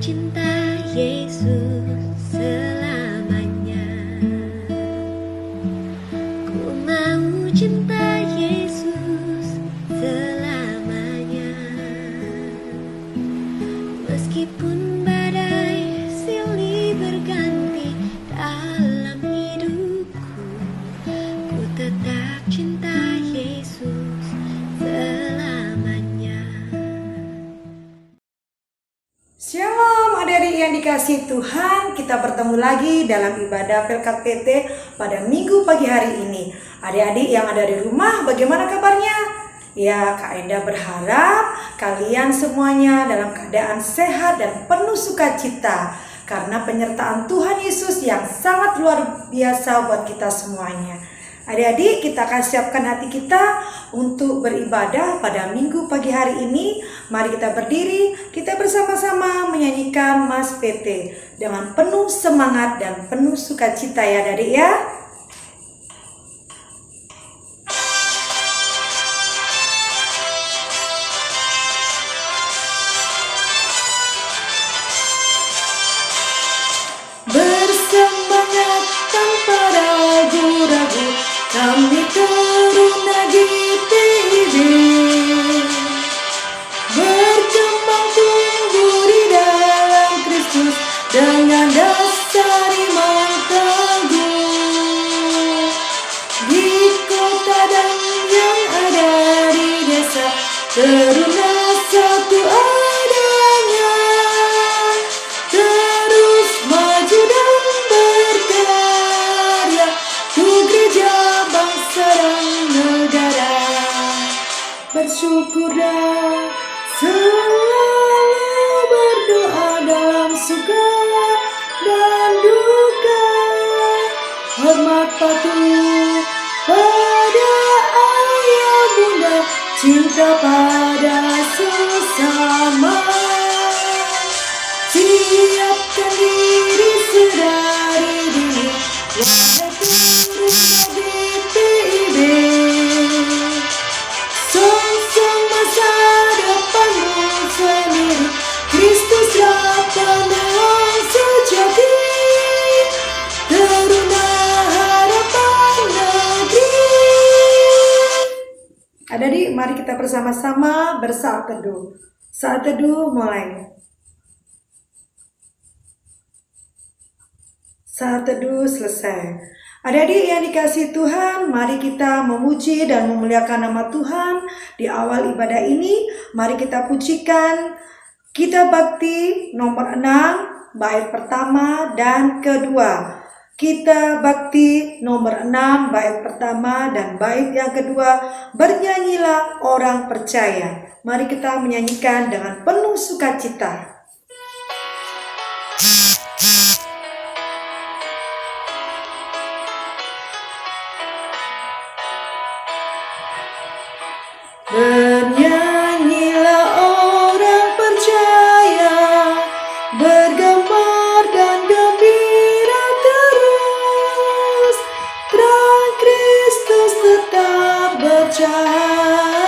cinta Yesus selamanya. Ku mau cinta Yesus selamanya. Meskipun badai silih berganti dalam hidupku, ku tetap cinta Yesus selamanya. Shalom adik-adik yang dikasihi Tuhan, kita bertemu lagi dalam ibadah Pelkat PT pada minggu pagi hari ini. Adik-adik yang ada di rumah, bagaimana kabarnya? Ya, Kak Enda berharap kalian semuanya dalam keadaan sehat dan penuh sukacita karena penyertaan Tuhan Yesus yang sangat luar biasa buat kita semuanya. Adik-adik, kita akan siapkan hati kita untuk beribadah pada minggu pagi hari ini. Mari kita berdiri, kita bersama-sama menyanyikan Mas PT dengan penuh semangat dan penuh sukacita ya adik ya. Bersemangat tanpa ragu-ragu, kami teruna GPIB. Berkembang tumbuh di dalam Kristus dengan dasar iman teguh. Di kota dan yang ada di desa, teruna satu adanya. Terus maju dan berkarya untuk gereja, bangsa dan negara. Bersyukur dan selalu berdoa dalam suka dan duka. Hormat patuh pada ayah bunda, cinta pada sesama. Siapkan diri sedari dini, wahai pemuda GPIB. Song-song masa depanmu sendiri, Kristuslah penolong sejati. Teruna harapan negeri. Adik-adik, mari kita bersama-sama bersaat teduh. Saat teduh mulai. Saat teduh selesai. Adik-adik yang dikasihi Tuhan, mari kita memuji dan memuliakan nama Tuhan di awal ibadah ini. Mari kita pujikan Kitab Bakti nomor 6, bait pertama dan kedua. Kitab Bakti nomor 6, bait pertama dan bait yang kedua. Bernyanyilah orang percaya. Mari kita menyanyikan dengan penuh sukacita. Bernyanyilah orang percaya, bergemar dan gembira terus. Terang Kristus tetap bercahaya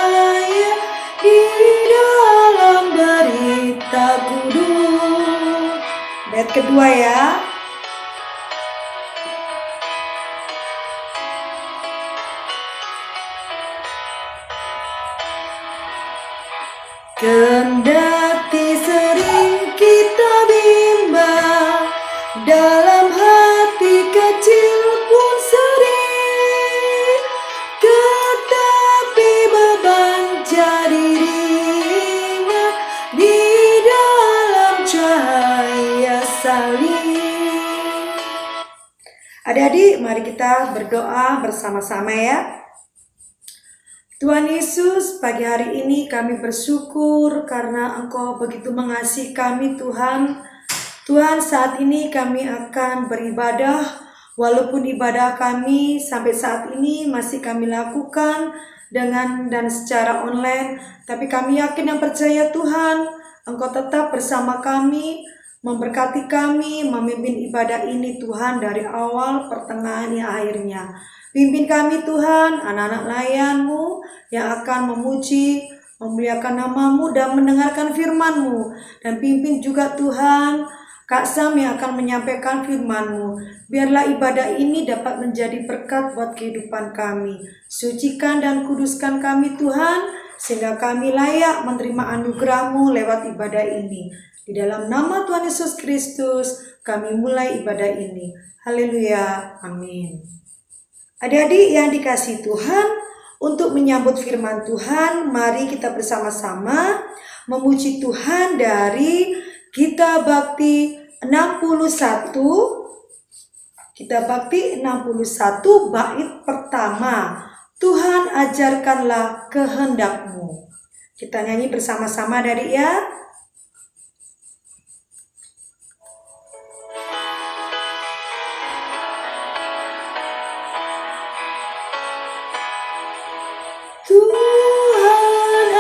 di dalam berita kudus. Bait kedua ya. Kendati sering kita bimbang, dalam hati kecil pun sering, tetapi beban jadi ringan di dalam cahaya salib. Adik-adik, mari kita berdoa bersama-sama ya. Tuhan Yesus, pagi hari ini kami bersyukur karena Engkau begitu mengasihi kami Tuhan. Tuhan, saat ini kami akan beribadah, walaupun ibadah kami sampai saat ini masih kami lakukan dengan dan secara online, tapi kami yakin dan percaya Tuhan, Engkau tetap bersama kami, memberkati kami, memimpin ibadah ini Tuhan dari awal, pertengahan, hingga akhirnya. Pimpin kami Tuhan, anak-anak layan-Mu yang akan memuji, memuliakan nama-Mu dan mendengarkan firman-Mu. Dan pimpin juga Tuhan Kak Sam yang akan menyampaikan firman-Mu. Biarlah ibadah ini dapat menjadi berkat buat kehidupan kami. Sucikan dan kuduskan kami Tuhan, sehingga kami layak menerima anugerah-Mu lewat ibadah ini. Di dalam nama Tuhan Yesus Kristus, kami mulai ibadah ini. Haleluya, amin. Adik-adik yang dikasihi Tuhan, untuk menyambut firman Tuhan, mari kita bersama-sama memuji Tuhan dari Gita Bakti 61. Gita Bakti 61 bait pertama. Tuhan ajarkanlah kehendak-Mu. Kita nyanyi bersama-sama dari ya. Tuhan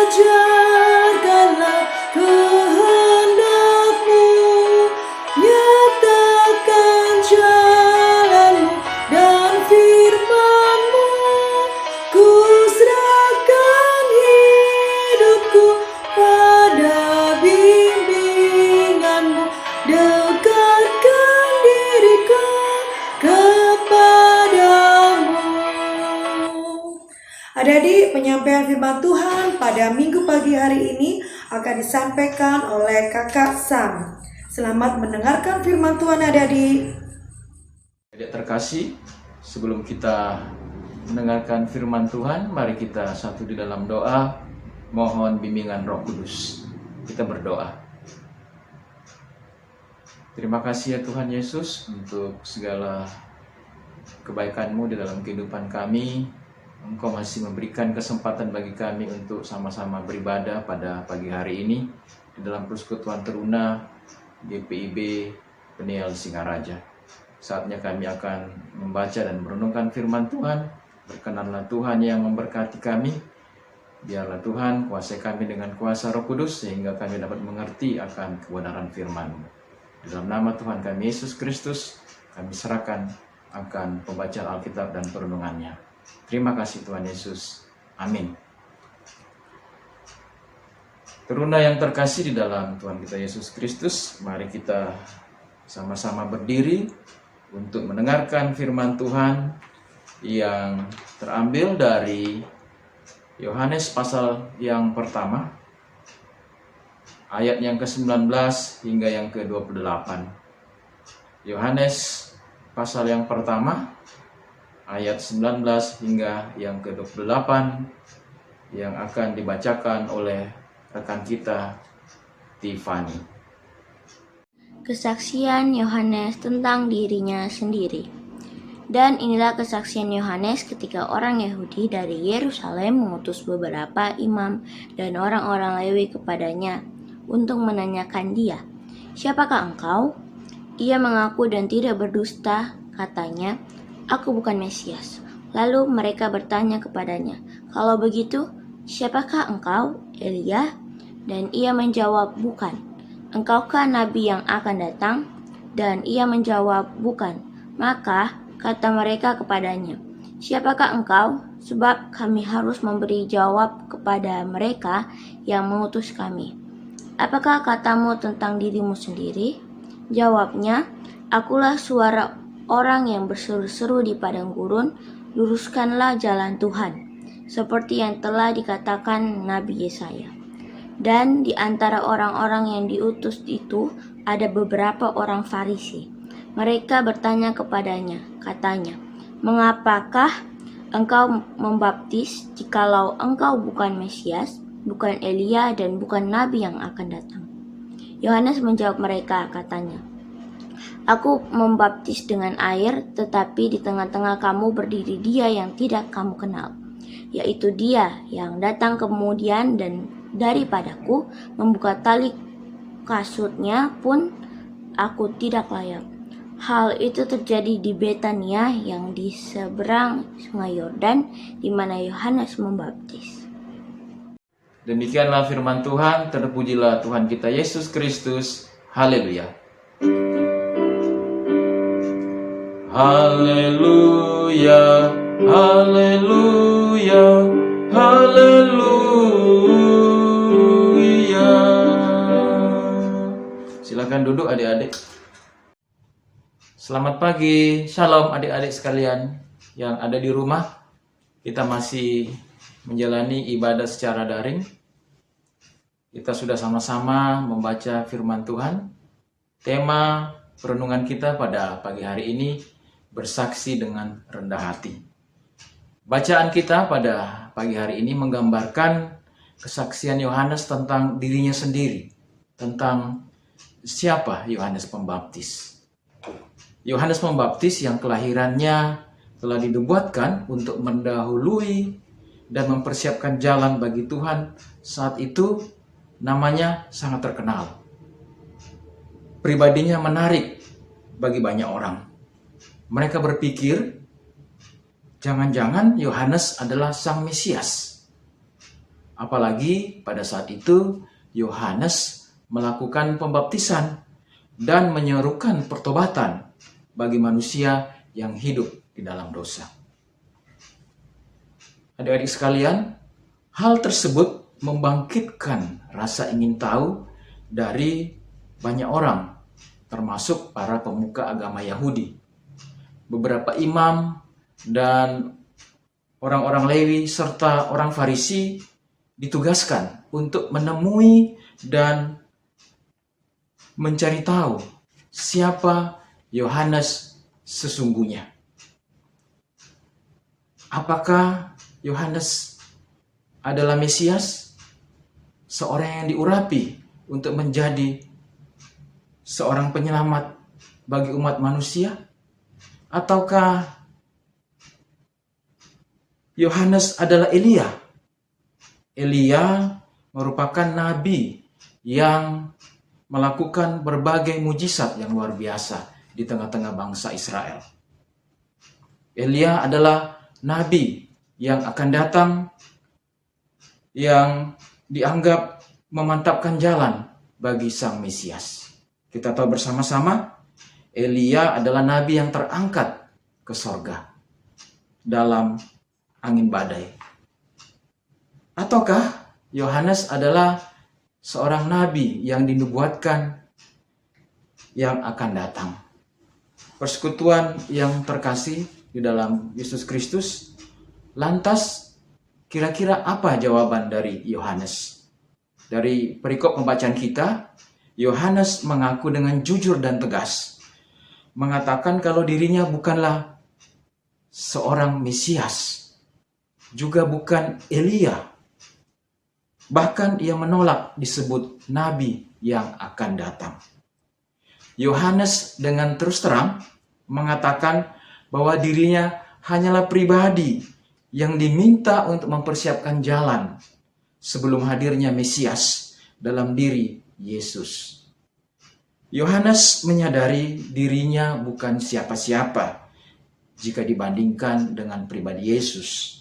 ajarkanlah kehendak-Mu, nyatakan jalan-Mu dan firman-Mu. Ku serahkan hidupku pada bimbingan-Mu, dekatkan diriku kepadamu. Adik-adik, penyampaian firman Tuhan pada minggu pagi hari ini akan disampaikan oleh Kakak Sam. Selamat mendengarkan firman Tuhan adik-adik. Adik terkasih, sebelum kita mendengarkan firman Tuhan, mari kita satu di dalam doa, mohon bimbingan Roh Kudus. Kita berdoa. Terima kasih ya Tuhan Yesus untuk segala kebaikan-Mu di dalam kehidupan kami. Engkau masih memberikan kesempatan bagi kami untuk sama-sama beribadah pada pagi hari ini di dalam persekutuan teruna GPIB Peniel Singaraja. Saatnya kami akan membaca dan merenungkan firman Tuhan. Berkenanlah Tuhan yang memberkati kami. Biarlah Tuhan kuasai kami dengan kuasa Roh Kudus sehingga kami dapat mengerti akan kebenaran firman-Mu. Di dalam nama Tuhan kami Yesus Kristus, kami serahkan akan pembacaan Alkitab dan perenungannya. Terima kasih Tuhan Yesus. Amin. Teruna yang terkasih di dalam Tuhan kita Yesus Kristus, mari kita sama-sama berdiri untuk mendengarkan firman Tuhan yang terambil dari Yohanes pasal yang pertama, ayat yang ke-19 hingga yang ke-28. Yohanes pasal yang pertama, ayat 19 hingga yang ke-28 yang akan dibacakan oleh rekan kita Tiffany. Kesaksian Yohanes tentang dirinya sendiri. Dan inilah kesaksian Yohanes ketika orang Yahudi dari Yerusalem mengutus beberapa imam dan orang-orang Lewi kepadanya untuk menanyakan dia, "Siapakah engkau?" Ia mengaku dan tidak berdusta, katanya, "Aku bukan Mesias." Lalu mereka bertanya kepadanya, "Kalau begitu, siapakah engkau, Elia?" Dan ia menjawab, "Bukan." "Engkaukah nabi yang akan datang?" Dan ia menjawab, "Bukan." Maka kata mereka kepadanya, "Siapakah engkau? Sebab kami harus memberi jawab kepada mereka yang mengutus kami. Apakah katamu tentang dirimu sendiri?" Jawabnya, "Akulah suara orang yang berseru-seru di padang gurun, luruskanlah jalan Tuhan, seperti yang telah dikatakan Nabi Yesaya." Dan di antara orang-orang yang diutus itu ada beberapa orang Farisi. Mereka bertanya kepadanya, katanya, "Mengapakah engkau membaptis jikalau engkau bukan Mesias, bukan Elia, dan bukan Nabi yang akan datang?" Yohanes menjawab mereka, katanya, "Aku membaptis dengan air, tetapi di tengah-tengah kamu berdiri Dia yang tidak kamu kenal, yaitu Dia yang datang kemudian dan daripadaku, membuka tali kasutnya pun aku tidak layak." Hal itu terjadi di Betania yang di seberang Sungai Yordan, di mana Yohanes membaptis. Demikianlah firman Tuhan, terpujilah Tuhan kita Yesus Kristus. Haleluya. Haleluya, haleluya, haleluya. Silakan duduk adik-adik. Selamat pagi, shalom adik-adik sekalian yang ada di rumah. Kita masih menjalani ibadah secara daring. Kita sudah sama-sama membaca firman Tuhan. Tema perenungan kita pada pagi hari ini, bersaksi dengan rendah hati. Bacaan kita pada pagi hari ini menggambarkan kesaksian Yohanes tentang dirinya sendiri. Tentang siapa Yohanes Pembaptis. Yohanes Pembaptis yang kelahirannya telah dinubuatkan untuk mendahului dan mempersiapkan jalan bagi Tuhan. Saat itu namanya sangat terkenal. Pribadinya menarik bagi banyak orang. Mereka berpikir, jangan-jangan Yohanes adalah Sang Mesias. Apalagi pada saat itu Yohanes melakukan pembaptisan dan menyerukan pertobatan bagi manusia yang hidup di dalam dosa. Adik-adik sekalian, hal tersebut membangkitkan rasa ingin tahu dari banyak orang, termasuk para pemuka agama Yahudi. Beberapa imam dan orang-orang Lewi serta orang Farisi ditugaskan untuk menemui dan mencari tahu siapa Yohanes sesungguhnya. Apakah Yohanes adalah Mesias? Seorang yang diurapi untuk menjadi seorang penyelamat bagi umat manusia? Ataukah Yohanes adalah Elia? Elia merupakan nabi yang melakukan berbagai mujizat yang luar biasa di tengah-tengah bangsa Israel. Elia adalah nabi yang akan datang, yang dianggap memantapkan jalan bagi Sang Mesias. Kita tahu bersama-sama, Elia adalah nabi yang terangkat ke sorga dalam angin badai. Ataukah Yohanes adalah seorang nabi yang dinubuatkan yang akan datang? Persekutuan yang terkasih di dalam Yesus Kristus, lantas kira-kira apa jawaban dari Yohanes? Dari perikop pembacaan kita, Yohanes mengaku dengan jujur dan tegas, mengatakan kalau dirinya bukanlah seorang Mesias, juga bukan Elia. Bahkan ia menolak disebut nabi yang akan datang. Yohanes dengan terus terang mengatakan bahwa dirinya hanyalah pribadi yang diminta untuk mempersiapkan jalan sebelum hadirnya Mesias dalam diri Yesus. Yohanes menyadari dirinya bukan siapa-siapa jika dibandingkan dengan pribadi Yesus.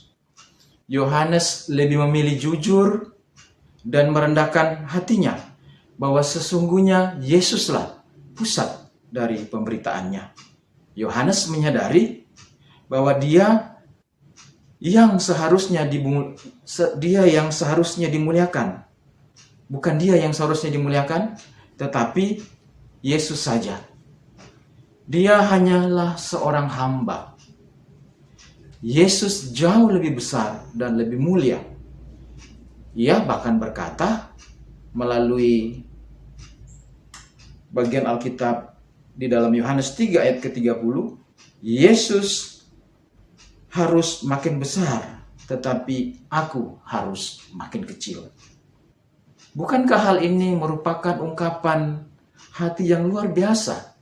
Yohanes lebih memilih jujur dan merendahkan hatinya bahwa sesungguhnya Yesuslah pusat dari pemberitaannya. Yohanes menyadari bahwa dia yang seharusnya dimuliakan. Bukan dia yang seharusnya dimuliakan, tetapi Yesus saja. Dia hanyalah seorang hamba. Yesus jauh lebih besar dan lebih mulia. Ia bahkan berkata melalui bagian Alkitab di dalam Yohanes 3 ayat ke-30, Yesus harus makin besar, tetapi aku harus makin kecil. Bukankah hal ini merupakan ungkapan hati yang luar biasa?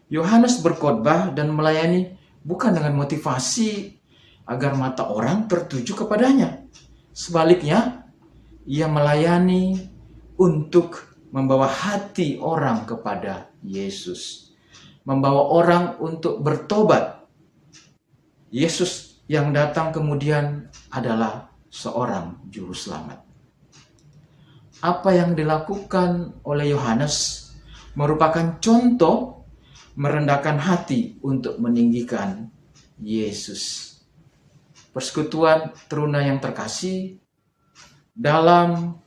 Yohanes berkhotbah dan melayani bukan dengan motivasi agar mata orang tertuju kepadanya. Sebaliknya, ia melayani untuk membawa hati orang kepada Yesus. Membawa orang untuk bertobat. Yesus yang datang kemudian adalah seorang juru selamat. Apa yang dilakukan oleh Yohanes merupakan contoh merendahkan hati untuk meninggikan Yesus. Persekutuan teruna yang terkasih, dalam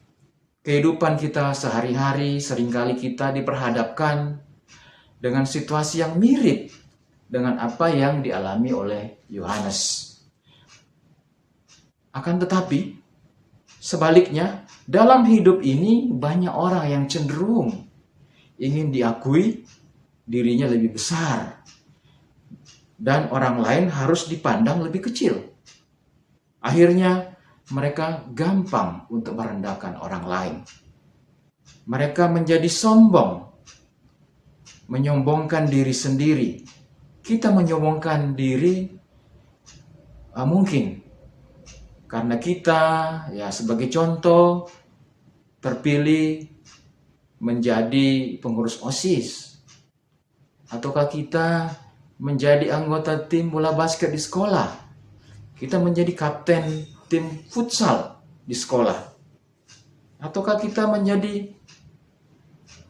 kehidupan kita sehari-hari seringkali kita diperhadapkan dengan situasi yang mirip dengan apa yang dialami oleh Yohanes. Akan tetapi, sebaliknya, dalam hidup ini banyak orang yang cenderung ingin diakui dirinya lebih besar dan orang lain harus dipandang lebih kecil. Akhirnya, mereka gampang untuk merendahkan orang lain. Mereka menjadi sombong, menyombongkan diri sendiri. Kita menyombongkan diri mungkin karena kita ya sebagai contoh terpilih menjadi pengurus OSIS, ataukah kita menjadi anggota tim bola basket di sekolah, kita menjadi kapten tim futsal di sekolah, ataukah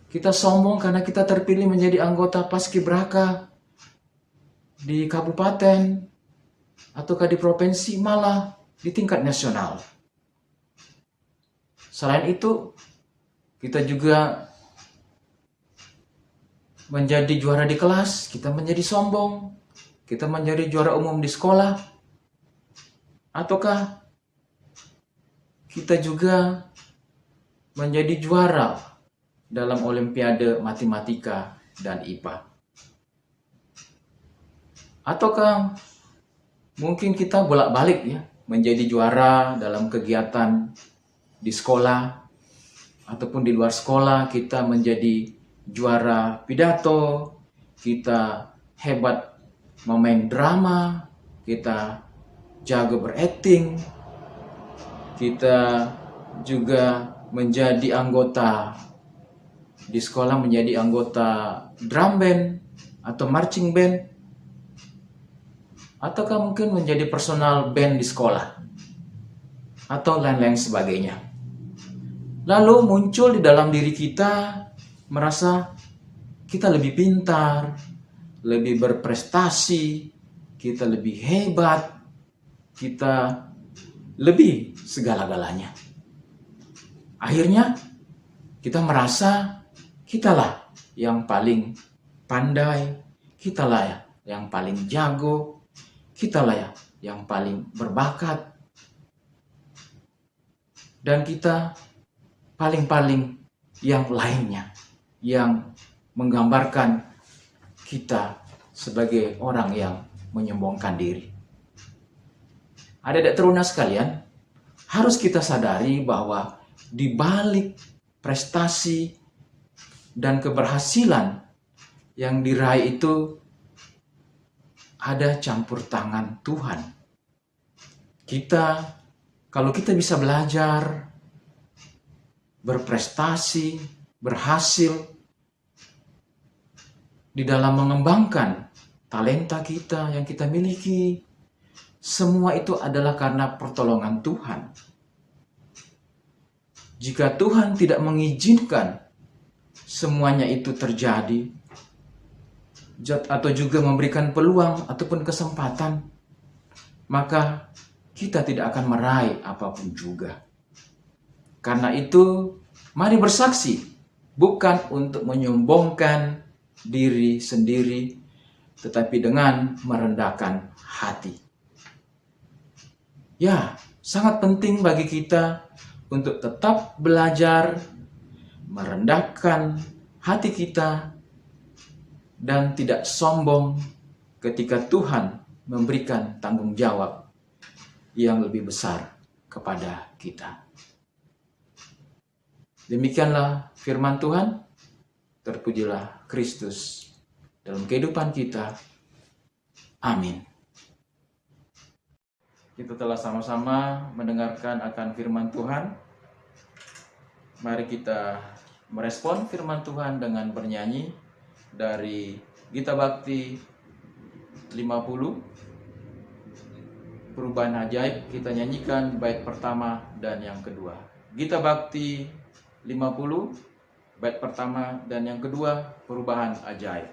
kita sombong karena kita terpilih menjadi anggota paskibraka di kabupaten, ataukah di provinsi, malah di tingkat nasional. Selain itu, kita juga menjadi juara di kelas, kita menjadi sombong, kita menjadi juara umum di sekolah, ataukah kita juga menjadi juara dalam olimpiade matematika dan IPA. Ataukah mungkin kita bolak-balik ya, menjadi juara dalam kegiatan di sekolah ataupun di luar sekolah, kita menjadi juara pidato, kita hebat memain drama, kita jago berakting, kita juga menjadi anggota di sekolah, menjadi anggota drum band atau marching band, ataukah mungkin menjadi personal band di sekolah atau lain-lain sebagainya. Lalu muncul di dalam diri kita merasa kita lebih pintar, lebih berprestasi, kita lebih hebat, kita lebih segala-galanya. Akhirnya kita merasa kitalah yang paling pandai, kitalah yang paling jago, kitalah yang paling berbakat, dan kita paling-paling yang lainnya yang menggambarkan kita sebagai orang yang menyombongkan diri. Adik-adik teruna sekalian, harus kita sadari bahwa di balik prestasi dan keberhasilan yang diraih itu ada campur tangan Tuhan. Kalau kita bisa belajar, berprestasi, berhasil di dalam mengembangkan talenta kita yang kita miliki, semua itu adalah karena pertolongan Tuhan. Jika Tuhan tidak mengizinkan semuanya itu terjadi, atau juga memberikan peluang ataupun kesempatan, maka kita tidak akan meraih apapun juga. Karena itu, mari bersaksi, bukan untuk menyombongkan diri sendiri, tetapi dengan merendahkan hati. Ya, sangat penting bagi kita untuk tetap belajar merendahkan hati kita dan tidak sombong ketika Tuhan memberikan tanggung jawab yang lebih besar kepada kita. Demikianlah firman Tuhan. Terpujilah Kristus dalam kehidupan kita. Amin. Kita telah sama-sama mendengarkan akan firman Tuhan. Mari kita merespon firman Tuhan dengan bernyanyi dari Gita Bakti 50, Perubahan Ajaib. Kita nyanyikan bait pertama dan yang kedua. Gita Bakti 50, bait pertama dan yang kedua, Perubahan Ajaib.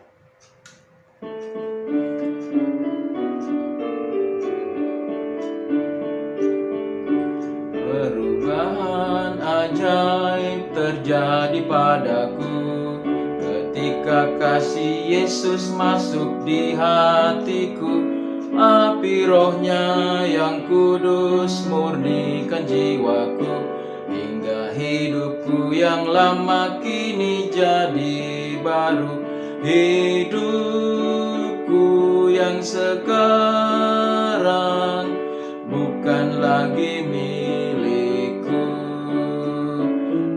Perubahan ajaib terjadi padaku ketika kasih Yesus masuk di hatiku. Api rohnya yang kudus murnikan jiwaku, hingga hidupku yang lama kini jadi baru. Hidupku yang sekarang bukan lagi milikku,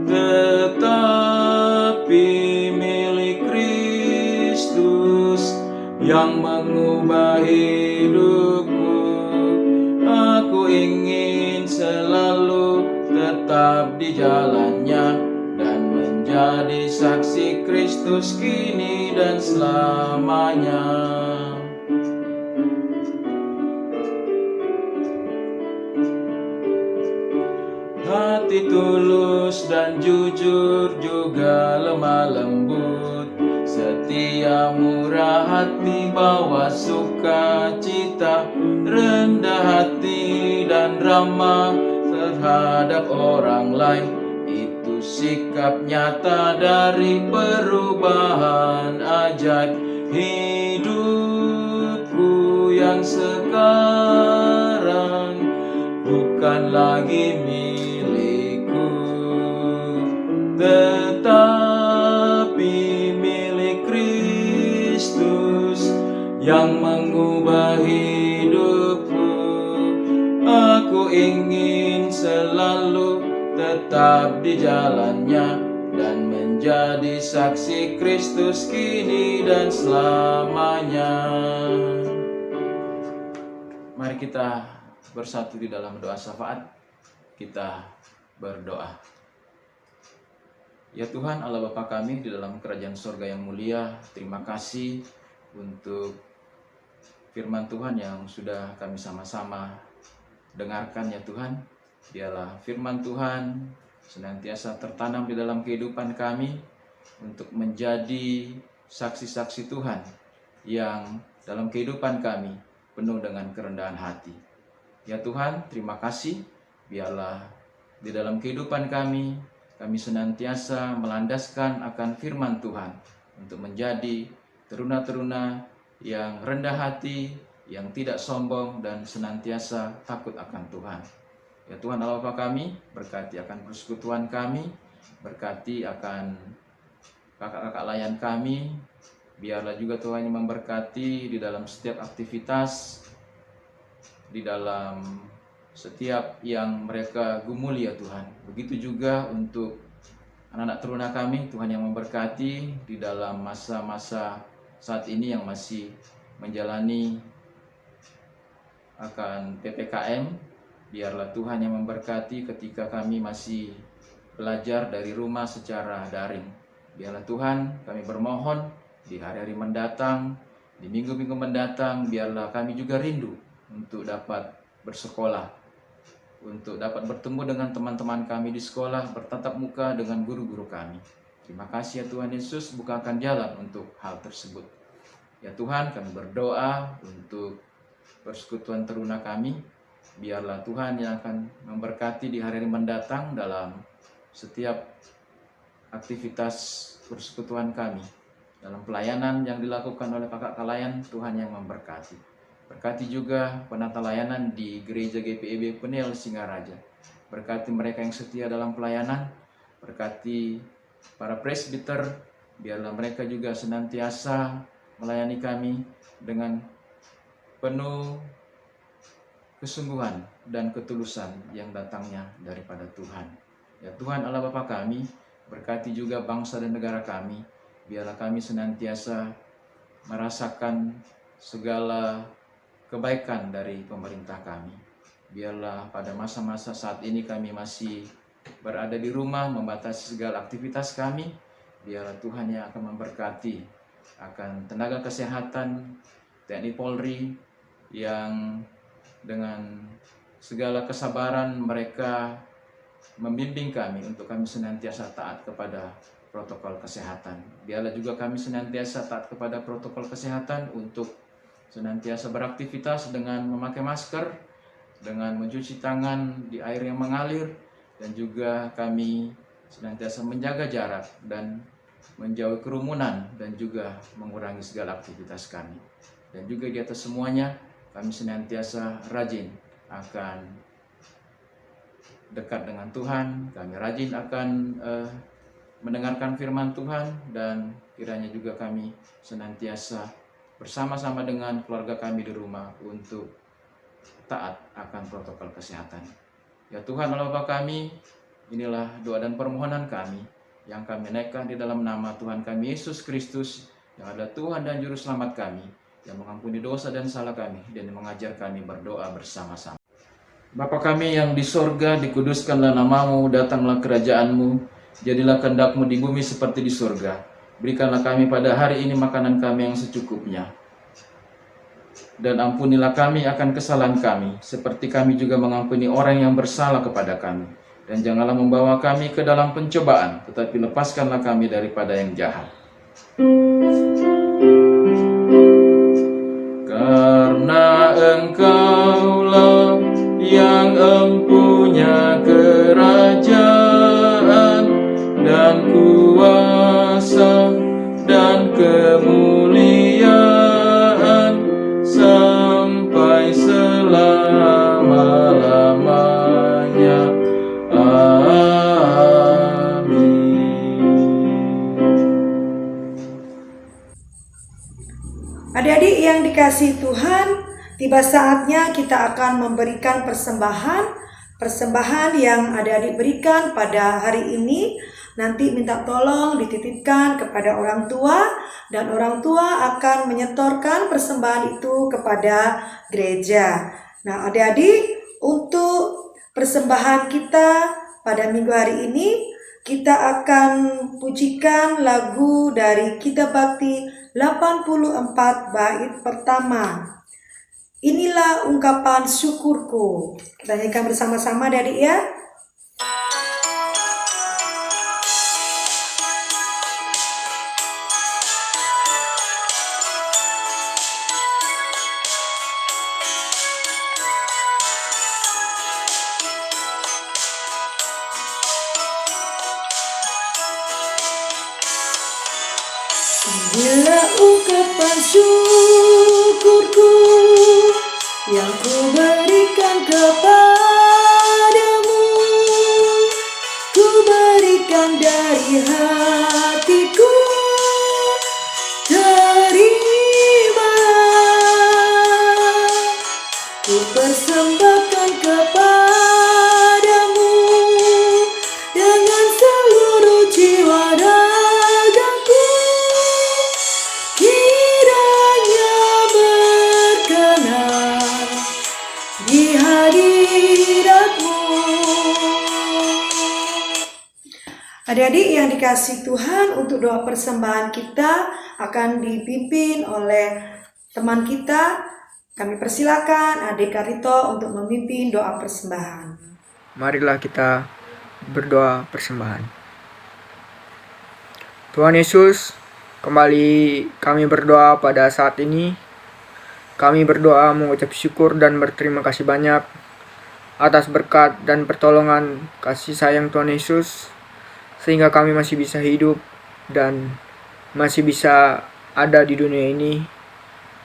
tetapi milik Kristus yang mengubah hidupku. Aku ingin selalu tetap di jalannya dan menjadi saksi Kristus kini dan selamanya. Hati tulus dan jujur juga lemah lembut, setia murah hati bawa sukacita, rendah hati dan ramah terhadap orang lain. Itu sikap nyata dari perubahan ajaib. Hidupku yang sekarang bukan lagi milikku, tetapi milik Kristus yang mengubah hidupku. Aku ingin selalu tetap di jalannya dan menjadi saksi Kristus kini dan selamanya. Mari kita bersatu di dalam doa syafaat. Kita berdoa. Ya Tuhan Allah Bapa kami di dalam kerajaan sorga yang mulia, terima kasih untuk firman Tuhan yang sudah kami sama-sama dengarkan ya Tuhan. Biarlah firman Tuhan senantiasa tertanam di dalam kehidupan kami untuk menjadi saksi-saksi Tuhan yang dalam kehidupan kami penuh dengan kerendahan hati. Ya Tuhan, terima kasih. Biarlah di dalam kehidupan kami senantiasa melandaskan akan firman Tuhan untuk menjadi teruna-teruna yang rendah hati, yang tidak sombong dan senantiasa takut akan Tuhan. Ya Tuhan Allah Bapa kami, berkati akan persekutuan kami, berkati akan kakak-kakak layan kami. Biarlah juga Tuhan yang memberkati di dalam setiap aktivitas, di dalam setiap yang mereka gumuli ya Tuhan. Begitu juga untuk anak-anak teruna kami, Tuhan yang memberkati di dalam masa-masa saat ini yang masih menjalani akan PPKM. Biarlah Tuhan yang memberkati ketika kami masih belajar dari rumah secara daring. Biarlah Tuhan kami bermohon di hari-hari mendatang, di minggu-minggu mendatang, biarlah kami juga rindu untuk dapat bersekolah, untuk dapat bertemu dengan teman-teman kami di sekolah, bertatap muka dengan guru-guru kami. Terima kasih ya Tuhan Yesus, bukakan jalan untuk hal tersebut. Ya Tuhan, kami berdoa untuk persekutuan teruna kami. Biarlah Tuhan yang akan memberkati di hari-hari mendatang dalam setiap aktivitas persekutuan kami. Dalam pelayanan yang dilakukan oleh kakak kalayan, Tuhan yang memberkati. Berkati juga penata layanan di Gereja GPIB Penel Singaraja. Berkati mereka yang setia dalam pelayanan. Berkati para presbiter, biarlah mereka juga senantiasa melayani kami dengan penuh kesungguhan dan ketulusan yang datangnya daripada Tuhan. Ya Tuhan Allah Bapa kami, berkati juga bangsa dan negara kami. Biarlah kami senantiasa merasakan segala kebaikan dari pemerintah kami. Biarlah pada masa-masa saat ini kami masih berada di rumah, membatasi segala aktivitas kami. Biarlah Tuhan yang akan memberkati akan tenaga kesehatan TNI Polri yang dengan segala kesabaran mereka membimbing kami untuk kami senantiasa taat kepada protokol kesehatan. Biarlah juga kami senantiasa taat kepada protokol kesehatan untuk senantiasa beraktivitas dengan memakai masker, dengan mencuci tangan di air yang mengalir, dan juga kami senantiasa menjaga jarak dan menjauhi kerumunan dan juga mengurangi segala aktivitas kami. Dan juga di atas semuanya kami senantiasa rajin akan dekat dengan Tuhan, kami rajin akan mendengarkan firman Tuhan, dan kiranya juga kami senantiasa bersama-sama dengan keluarga kami di rumah untuk taat akan protokol kesehatan. Ya Tuhan Allah Bapa kami, inilah doa dan permohonan kami yang kami naikkan di dalam nama Tuhan kami Yesus Kristus, yang adalah Tuhan dan Juru Selamat kami, yang mengampuni dosa dan salah kami dan mengajar kami berdoa bersama-sama. Bapa kami yang di sorga, dikuduskanlah namamu, datanglah kerajaanmu, jadilah kehendak-Mu di bumi seperti di surga. Berikanlah kami pada hari ini makanan kami yang secukupnya. Dan ampunilah kami akan kesalahan kami, seperti kami juga mengampuni orang yang bersalah kepada kami. Dan janganlah membawa kami ke dalam pencobaan, tetapi lepaskanlah kami daripada yang jahat. Karena Engkaulah yang empunya kerajaan dan kuasa dan kemuliaan sampai selama-lamanya. Adik-adik yang dikasihi Tuhan, tiba saatnya kita akan memberikan persembahan yang adik-adik berikan pada hari ini. Nanti minta tolong dititipkan kepada orang tua, dan orang tua akan menyetorkan persembahan itu kepada gereja. Nah, adik-adik, untuk persembahan kita pada minggu hari ini, kita akan pujikan lagu dari Kitab Bakti 84 bait pertama. Inilah ungkapan syukurku. Kita nyanyikan bersama-sama adik-adik ya. Inilah ungkapan syukurku yang ku berikan kepadamu, ku berikan dari hatiku, terima, ku persembahkan kepadamu dengan seluruh jiwa ragaku. Kiranya berkenan di hadirat-Mu. Adik-adik yang dikasihi Tuhan, untuk doa persembahan kita akan dipimpin oleh teman kita. Kami persilakan Adik Karito untuk memimpin doa persembahan. Marilah kita berdoa persembahan. Tuhan Yesus, kembali kami berdoa pada saat ini. Kami berdoa mengucap syukur dan berterima kasih banyak atas berkat dan pertolongan kasih sayang Tuhan Yesus, sehingga kami masih bisa hidup dan masih bisa ada di dunia ini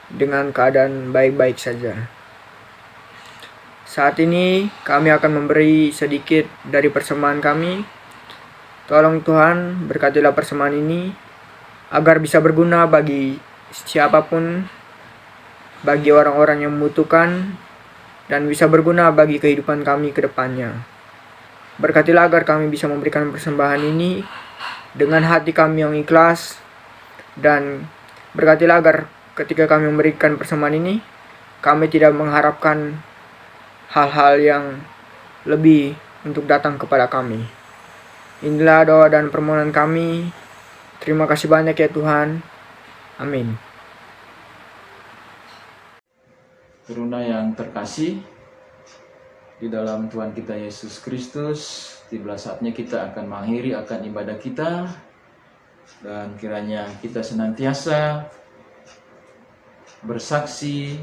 dengan keadaan baik-baik saja. Saat ini kami akan memberi sedikit dari persembahan kami. Tolong Tuhan, berkatilah persembahan ini agar bisa berguna bagi siapapun, bagi orang-orang yang membutuhkan, dan bisa berguna bagi kehidupan kami ke depannya. Berkatilah agar kami bisa memberikan persembahan ini dengan hati kami yang ikhlas, dan berkatilah agar ketika kami memberikan persembahan ini, kami tidak mengharapkan hal-hal yang lebih untuk datang kepada kami. Inilah doa dan permohonan kami. Terima kasih banyak ya Tuhan. Amin. Teruna yang terkasih di dalam Tuhan kita Yesus Kristus, tiba saatnya kita akan mengakhiri akan ibadah kita, dan kiranya kita senantiasa bersaksi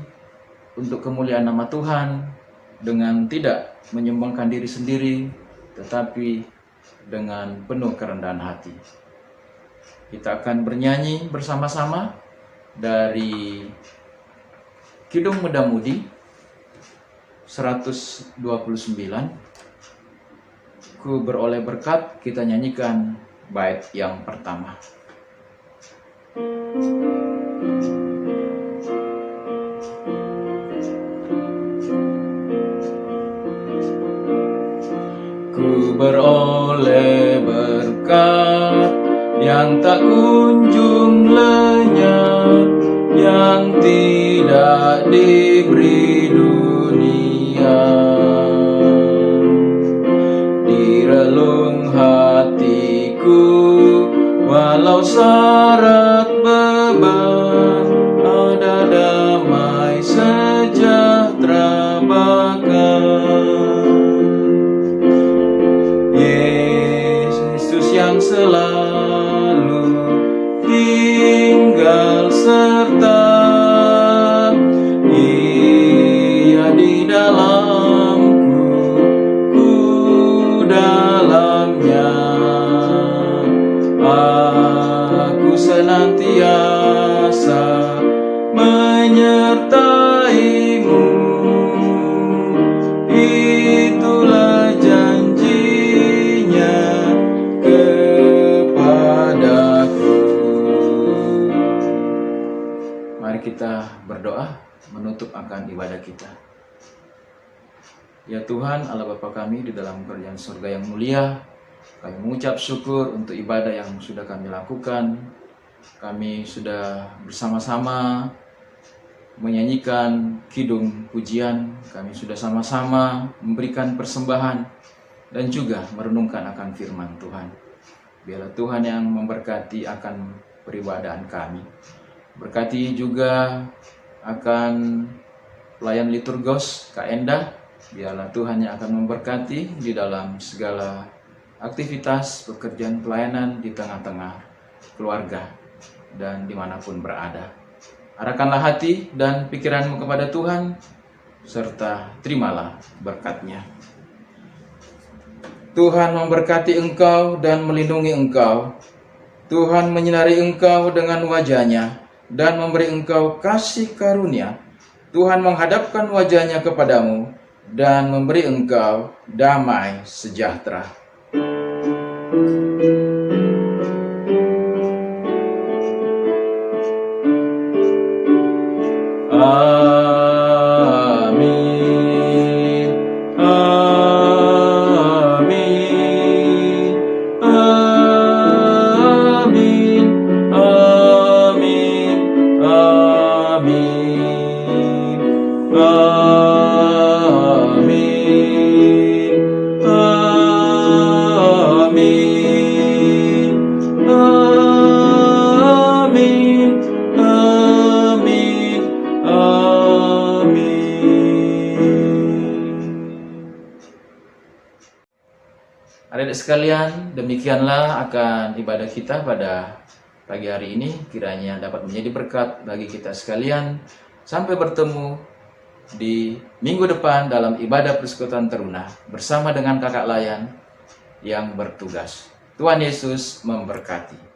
untuk kemuliaan nama Tuhan dengan tidak menyombongkan diri sendiri, tetapi dengan penuh kerendahan hati. Kita akan bernyanyi bersama-sama dari Kidung Muda Mudi 129. Ku beroleh berkat, kita nyanyikan bait yang pertama. Ku beroleh berkat yang tak kunjung lenyap, yang tidak diberi dunia. Di relung hatiku, walau syarat beban, ada damai sejahtera bahkan. Yesus yang selalu tinggal serta, Ia di dalamku, ku dalamnya. Aku senantiasa menyertaimu, itulah janjinya kepadaku. Mari kita berdoa menutup akan ibadah kita. Ya Tuhan, Allah Bapa kami di dalam kerajaan surga yang mulia, kami mengucap syukur untuk ibadah yang sudah kami lakukan. Kami sudah bersama-sama menyanyikan kidung pujian, kami sudah sama-sama memberikan persembahan dan juga merenungkan akan firman Tuhan. Biarlah Tuhan yang memberkati akan peribadahan kami. Berkati juga akan pelayan liturgos Kak Endah. Biarlah Tuhan yang akan memberkati di dalam segala aktivitas pekerjaan pelayanan di tengah-tengah keluarga dan dimanapun berada. Arahkanlah hati dan pikiranmu kepada Tuhan, serta terimalah berkat-Nya. Tuhan memberkati engkau dan melindungi engkau. Tuhan menyinari engkau dengan wajah-Nya dan memberi engkau kasih karunia. Tuhan menghadapkan wajah-Nya kepadamu dan memberi engkau damai sejahtera. Amin. Amin. Amin. Amin. Amin. Amin. Amin. Amin. Amin. Adik-adik sekalian, demikianlah akan ibadah kita pada pagi hari ini. Kiranya dapat menjadi berkat bagi kita sekalian. Sampai bertemu di minggu depan dalam ibadah persekutuan teruna bersama dengan kakak layan yang bertugas. Tuhan Yesus memberkati.